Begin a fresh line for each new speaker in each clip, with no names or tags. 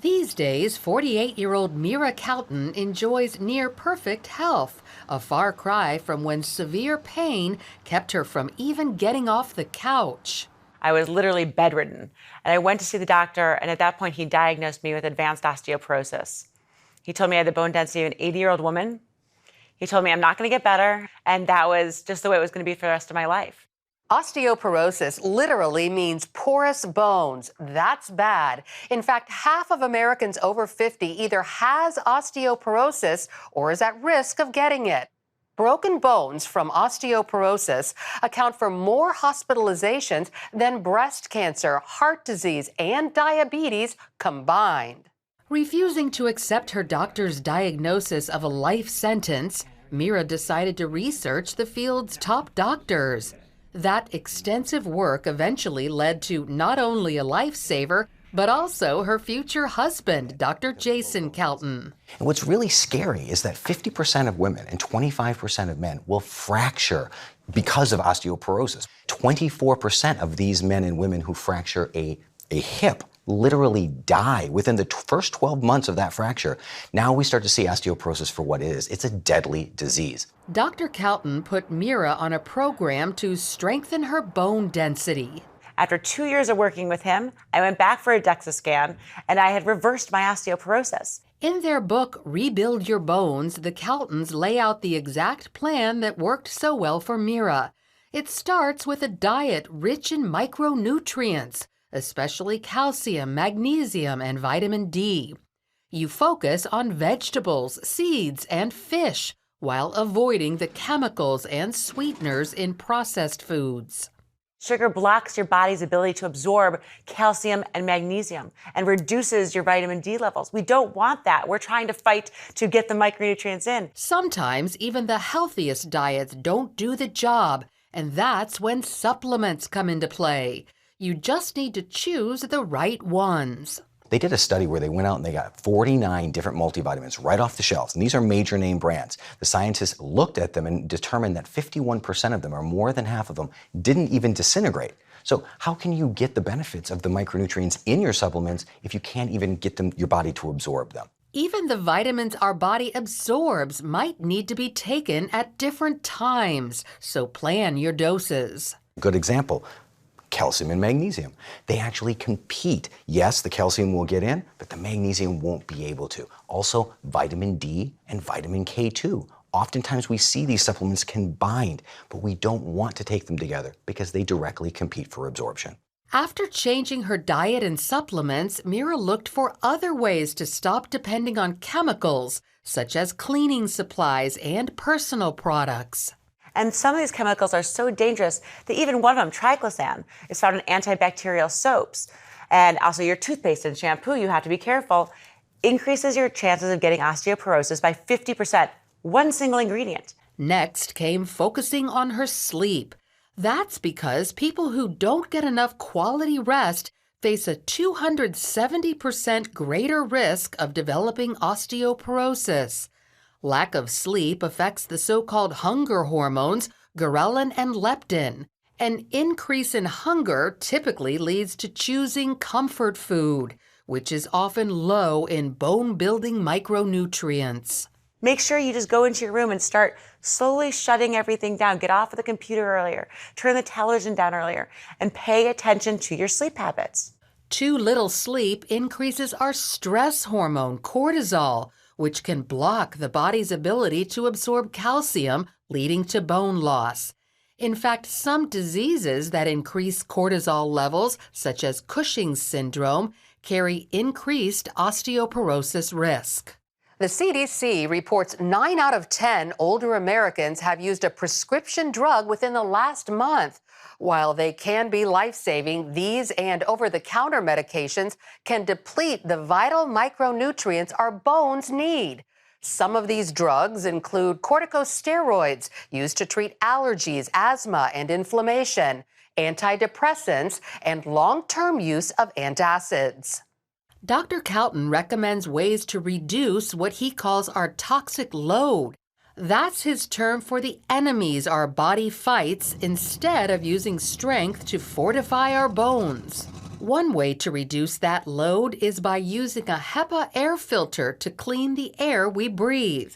These days, 48-year-old Mira Calton enjoys near-perfect health, a far cry from when severe pain kept her from even getting off the couch.
I was literally bedridden, and I went to see the doctor, and at that point, he diagnosed me with advanced osteoporosis. He told me I had the bone density of an 80-year-old woman. He told me I'm not going to get better, and that was just the way it was going to be for the rest of my life.
Osteoporosis literally means porous bones. That's bad. In fact, half of Americans over 50 either has osteoporosis or is at risk of getting it. Broken bones from osteoporosis account for more hospitalizations than breast cancer, heart disease, and diabetes combined. Refusing to accept her doctor's diagnosis of a life sentence, Mira decided to research the field's top doctors. That extensive work eventually led to not only a lifesaver, but also her future husband, Dr. Jason Calton.
And what's really scary is that 50% of women and 25% of men will fracture because of osteoporosis. 24% of these men and women who fracture a hip literally die within the first 12 months of that fracture. Now we start to see osteoporosis for what it is. It's a deadly disease.
Dr. Calton put Mira on a program to strengthen her bone density.
After 2 years of working with him, I went back for a DEXA scan, and I had reversed my osteoporosis.
In their book, Rebuild Your Bones, the Caltons lay out the exact plan that worked so well for Mira. It starts with a diet rich in micronutrients, especially calcium, magnesium, and vitamin D. You focus on vegetables, seeds, and fish, while avoiding the chemicals and sweeteners in processed foods.
Sugar blocks your body's ability to absorb calcium and magnesium and reduces your vitamin D levels. We don't want that. We're trying to fight to get the micronutrients in.
Sometimes even the healthiest diets don't do the job, and that's when supplements come into play. You just need to choose the right ones.
They did a study where they went out and they got 49 different multivitamins right off the shelves. And these are major name brands. The scientists looked at them and determined that 51% of them, or more than half of them, didn't even disintegrate. So how can you get the benefits of the micronutrients in your supplements if you can't even get your body to absorb them?
Even the vitamins our body absorbs might need to be taken at different times, so plan your doses.
Good example. Calcium and magnesium. They actually compete. Yes, the calcium will get in, but the magnesium won't be able to. Also, vitamin D and vitamin K2. Oftentimes we see these supplements combined, but we don't want to take them together because they directly compete for absorption.
After changing her diet and supplements, Mira looked for other ways to stop depending on chemicals, such as cleaning supplies and personal products.
And some of these chemicals are so dangerous that even one of them, triclosan, is found in antibacterial soaps. And also your toothpaste and shampoo, you have to be careful, increases your chances of getting osteoporosis by 50%, one single ingredient.
Next came focusing on her sleep. That's because people who don't get enough quality rest face a 270% greater risk of developing osteoporosis. Lack of sleep affects the so-called hunger hormones, ghrelin and leptin. An increase in hunger typically leads to choosing comfort food, which is often low in bone-building micronutrients.
Make sure you just go into your room and start slowly shutting everything down. Get off of the computer earlier, turn the television down earlier, and pay attention to your sleep habits.
Too little sleep increases our stress hormone, cortisol, which can block the body's ability to absorb calcium, leading to bone loss. In fact, some diseases that increase cortisol levels, such as Cushing's syndrome, carry increased osteoporosis risk. The CDC reports 9 out of 10 older Americans have used a prescription drug within the last month. While they can be life-saving, these and over-the-counter medications can deplete the vital micronutrients our bones need. Some of these drugs include corticosteroids used to treat allergies, asthma, and inflammation, antidepressants, and long-term use of antacids. Dr. Calton recommends ways to reduce what he calls our toxic load. That's his term for the enemies our body fights instead of using strength to fortify our bones. One way to reduce that load is by using a HEPA air filter to clean the air we breathe.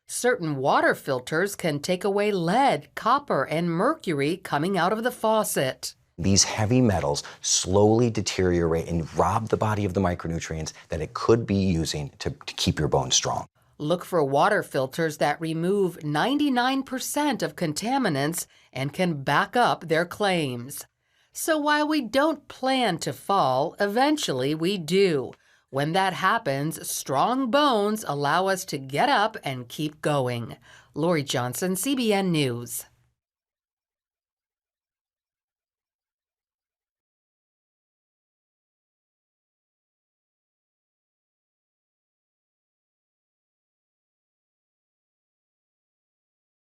Certain water filters can take away lead, copper, and mercury coming out of the faucet.
These heavy metals slowly deteriorate and rob the body of the micronutrients that it could be using to keep your bones strong.
Look for water filters that remove 99% of contaminants and can back up their claims. So while we don't plan to fall, eventually we do. When that happens, strong bones allow us to get up and keep going. Lori Johnson, CBN News.